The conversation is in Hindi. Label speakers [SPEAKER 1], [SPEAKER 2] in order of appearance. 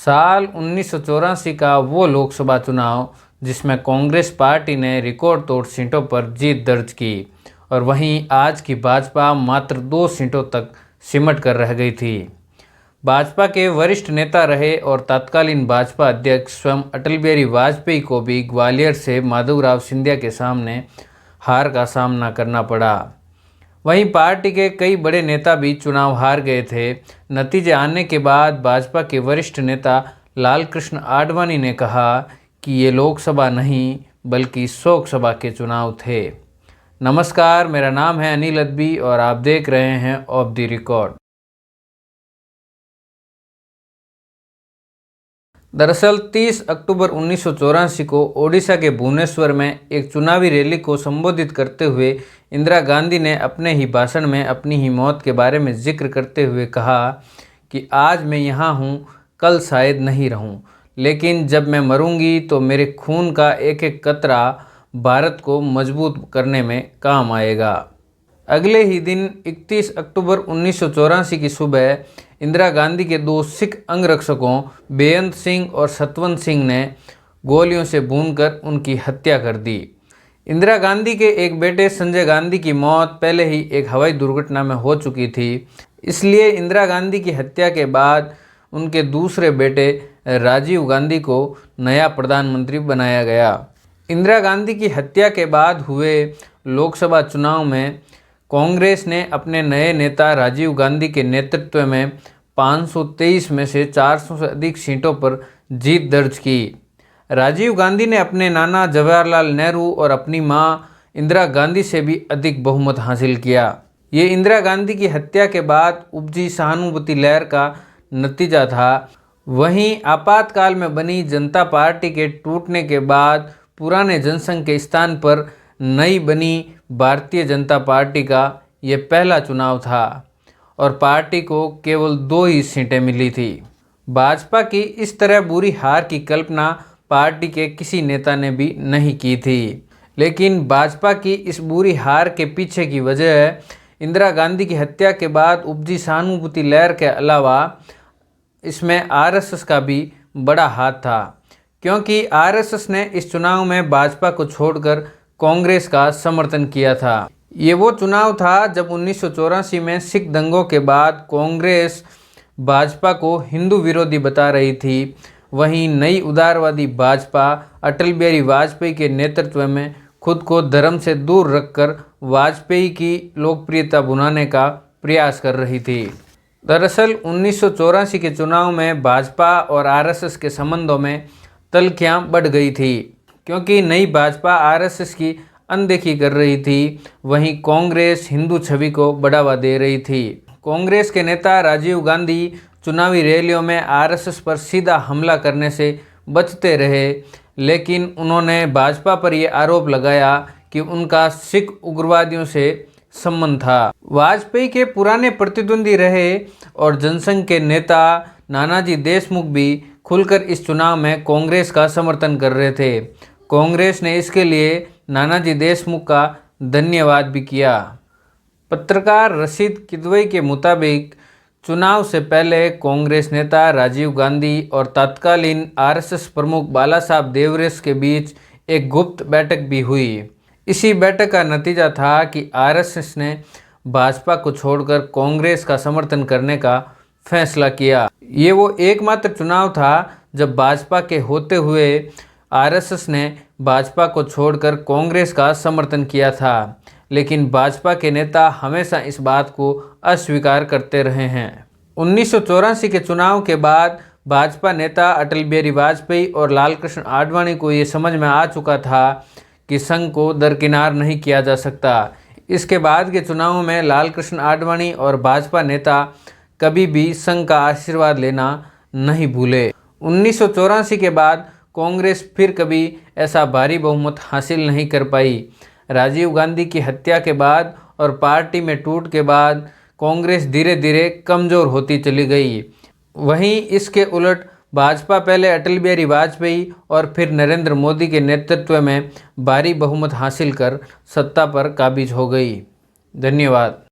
[SPEAKER 1] साल 1984 का वो लोकसभा चुनाव जिसमें कांग्रेस पार्टी ने रिकॉर्ड तोड़ सीटों पर जीत दर्ज की और वहीं आज की भाजपा मात्र 2 सीटों तक सिमट कर रह गई थी। भाजपा के वरिष्ठ नेता रहे और तत्कालीन भाजपा अध्यक्ष स्वयं अटल बिहारी वाजपेयी को भी ग्वालियर से माधवराव सिंधिया के सामने हार का सामना करना पड़ा। वहीं पार्टी के कई बड़े नेता भी चुनाव हार गए थे। नतीजे आने के बाद भाजपा के वरिष्ठ नेता लालकृष्ण आडवाणी ने कहा कि ये लोकसभा नहीं बल्कि शोक सभा के चुनाव थे। नमस्कार, मेरा नाम है अनिल अदबी और आप देख रहे हैं ऑफ द रिकॉर्ड। दरअसल 30 अक्टूबर 1984 को ओडिशा के भुवनेश्वर में एक चुनावी रैली को संबोधित करते हुए इंदिरा गांधी ने अपने ही भाषण में अपनी ही मौत के बारे में जिक्र करते हुए कहा कि आज मैं यहाँ हूँ, कल शायद नहीं रहूँ, लेकिन जब मैं मरूंगी तो मेरे खून का एक एक कतरा भारत को मजबूत करने में काम आएगा। अगले ही दिन 31 अक्टूबर 1984 की सुबह इंदिरा गांधी के 2 सिख अंगरक्षकों बेअंत सिंह और सतवंत सिंह ने गोलियों से भूनकर उनकी हत्या कर दी। इंदिरा गांधी के एक बेटे संजय गांधी की मौत पहले ही एक हवाई दुर्घटना में हो चुकी थी, इसलिए इंदिरा गांधी की हत्या के बाद उनके दूसरे बेटे राजीव गांधी को नया प्रधानमंत्री बनाया गया। इंदिरा गांधी की हत्या के बाद हुए लोकसभा चुनाव में कांग्रेस ने अपने नए नेता राजीव गांधी के नेतृत्व में 523 में से 400 से अधिक सीटों पर जीत दर्ज की। राजीव गांधी ने अपने नाना जवाहरलाल नेहरू और अपनी मां इंदिरा गांधी से भी अधिक बहुमत हासिल किया। ये इंदिरा गांधी की हत्या के बाद उपजी सहानुभूति लहर का नतीजा था। वहीं आपातकाल में बनी जनता पार्टी के टूटने के बाद पुराने जनसंघ के स्थान पर नई बनी भारतीय जनता पार्टी का ये पहला चुनाव था और पार्टी को केवल 2 ही सीटें मिली थी। भाजपा की इस तरह बुरी हार की कल्पना पार्टी के किसी नेता ने भी नहीं की थी, लेकिन भाजपा की इस बुरी हार के पीछे की वजह इंदिरा गांधी की हत्या के बाद उपजी सहानुभूति लहर के अलावा इसमें आरएसएस का भी बड़ा हाथ था, क्योंकि आरएसएस ने इस चुनाव में भाजपा को छोड़कर कांग्रेस का समर्थन किया था। ये वो चुनाव था जब 1984 में सिख दंगों के बाद कांग्रेस भाजपा को हिंदू विरोधी बता रही थी। वहीं नई उदारवादी भाजपा अटल बिहारी वाजपेयी के नेतृत्व में खुद को धर्म से दूर रखकर वाजपेयी की लोकप्रियता भुनाने का प्रयास कर रही थी। दरअसल 1984 के चुनाव में भाजपा और आरएसएस के संबंधों में तल्खियां बढ़ गई थी, क्योंकि नई भाजपा आरएसएस की अनदेखी कर रही थी। वहीं कांग्रेस हिंदू छवि को बढ़ावा दे रही थी। कांग्रेस के नेता राजीव गांधी चुनावी रैलियों में आरएसएस पर सीधा हमला करने से बचते रहे, लेकिन उन्होंने भाजपा पर यह आरोप लगाया कि उनका सिख उग्रवादियों से संबंध था। वाजपेयी के पुराने प्रतिद्वंदी रहे और जनसंघ के नेता नानाजी देशमुख भी खुलकर इस चुनाव में कांग्रेस का समर्थन कर रहे थे। कांग्रेस ने इसके लिए नानाजी देशमुख का धन्यवाद भी किया। पत्रकार रशीद किदवई के मुताबिक चुनाव से पहले कांग्रेस नेता राजीव गांधी और तत्कालीन आरएसएस प्रमुख बाला साहब देवरेस के बीच एक गुप्त बैठक भी हुई। इसी बैठक का नतीजा था कि आरएसएस ने भाजपा को छोड़कर कांग्रेस का समर्थन करने का फैसला किया। ये वो एकमात्र चुनाव था जब भाजपा के होते हुए आरएसएस ने भाजपा को छोड़कर कांग्रेस का समर्थन किया था, लेकिन भाजपा के नेता हमेशा इस बात को अस्वीकार करते रहे हैं। 1984 के चुनाव के बाद भाजपा नेता अटल बिहारी वाजपेयी और लालकृष्ण आडवाणी को ये समझ में आ चुका था कि संघ को दरकिनार नहीं किया जा सकता। इसके बाद के चुनाव में लालकृष्ण आडवाणी और भाजपा नेता कभी भी संघ का आशीर्वाद लेना नहीं भूले। 1984 के बाद कांग्रेस फिर कभी ऐसा भारी बहुमत हासिल नहीं कर पाई। राजीव गांधी की हत्या के बाद और पार्टी में टूट के बाद कांग्रेस धीरे धीरे कमज़ोर होती चली गई। वहीं इसके उलट भाजपा पहले अटल बिहारी वाजपेयी और फिर नरेंद्र मोदी के नेतृत्व में भारी बहुमत हासिल कर सत्ता पर काबिज हो गई। धन्यवाद।